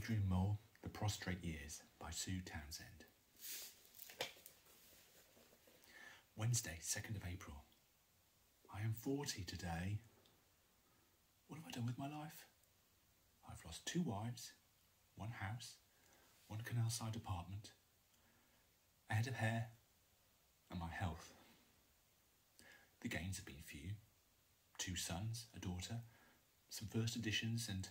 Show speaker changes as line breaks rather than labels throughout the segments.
Adrian Mole, The Prostrate Years by Sue Townsend. Wednesday, 2nd of April. I am 40 today. What have I done with my life? I've lost 2 wives, 1 house, 1 canal side apartment, a head of hair, and my health. The gains have been few. 2 sons, a daughter, some first editions, and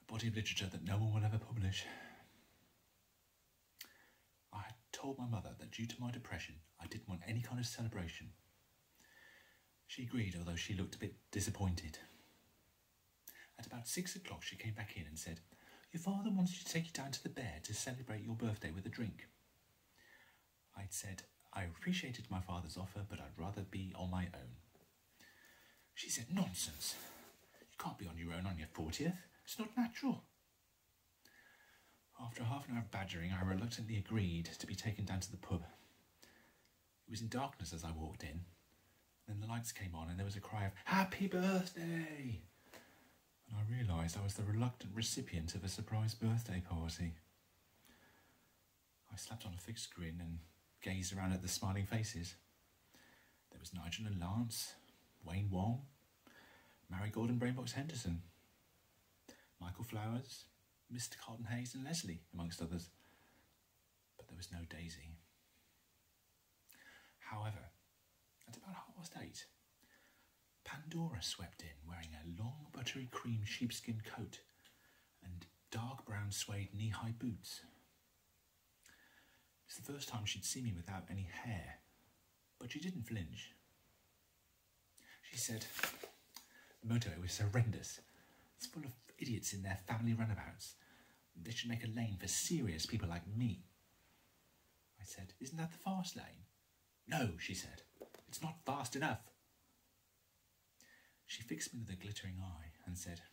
a body of literature that no one will ever publish. I had told my mother that due to my depression, I didn't want any kind of celebration. She agreed, although she looked a bit disappointed. At about 6 o'clock, she came back in and said, "Your father wants you to take you down to the Bear to celebrate your birthday with a drink." I'd said I appreciated my father's offer, but I'd rather be on my own. She said, "Nonsense. You can't be on your own on your 40th. It's not natural." After half an hour of badgering, I reluctantly agreed to be taken down to the pub. It was in darkness as I walked in. Then the lights came on and there was a cry of, "Happy birthday!" And I realised I was the reluctant recipient of a surprise birthday party. I slapped on a fixed grin and gazed around at the smiling faces. There was Nigel and Lance, Wayne Wong, Marigold and Brainbox Henderson, Michael Flowers, Mr. Carlton Hayes and Leslie, amongst others. But there was no Daisy. However, at about 8:30, Pandora swept in wearing a long buttery cream sheepskin coat and dark brown suede knee-high boots. It's the first time she'd seen me without any hair, but she didn't flinch. She said, "The motorway was horrendous. It's full of idiots in their family runabouts. They should make a lane for serious people like me." I said, "Isn't that the fast lane?" "No," she said. "It's not fast enough." She fixed me with a glittering eye and said,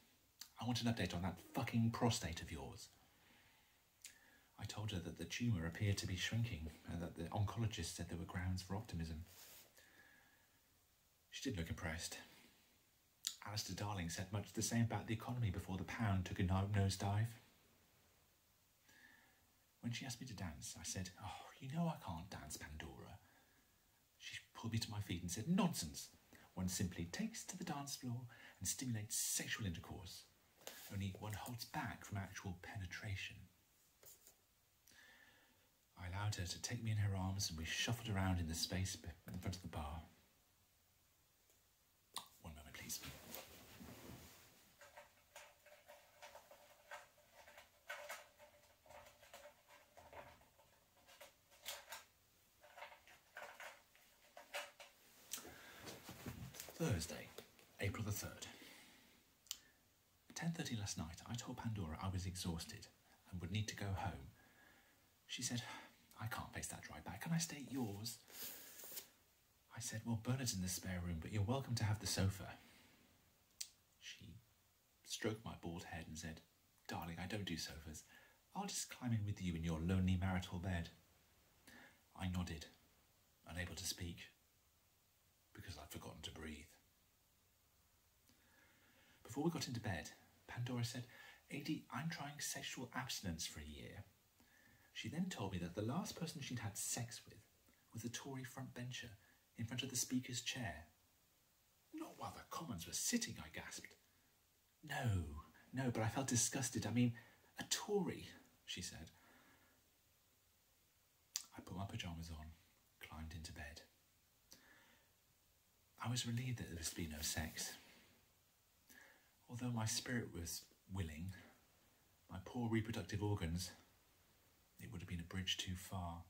"I want an update on that fucking prostate of yours." I told her that the tumour appeared to be shrinking and that the oncologist said there were grounds for optimism. She did look impressed. Alistair Darling said much the same about the economy before the pound took a nosedive. When she asked me to dance, I said, "Oh, you know I can't dance, Pandora." She pulled me to my feet and said, "Nonsense. One simply takes to the dance floor and stimulates sexual intercourse. Only one holds back from actual penetration." I allowed her to take me in her arms and we shuffled around in the space in front of the bar. One moment, please. Thursday, April the 3rd. At 10:30 last night, I told Pandora I was exhausted and would need to go home. She said, "I can't face that drive back. Can I stay at yours?" I said, "Well, Bernard's in the spare room, but you're welcome to have the sofa." She stroked my bald head and said, "Darling, I don't do sofas. I'll just climb in with you in your lonely marital bed." I nodded, unable to speak, because I'd forgotten to breathe. Before we got into bed, Pandora said, "Adi, I'm trying sexual abstinence for a year." She then told me that the last person she'd had sex with was a Tory frontbencher in front of the Speaker's chair. "Not while the Commons were sitting," I gasped. No, but I felt disgusted. "I mean, a Tory," she said. I put my pyjamas on, climbed into bed. I was relieved that there was to be no sex. Although my spirit was willing, my poor reproductive organs, it would have been a bridge too far.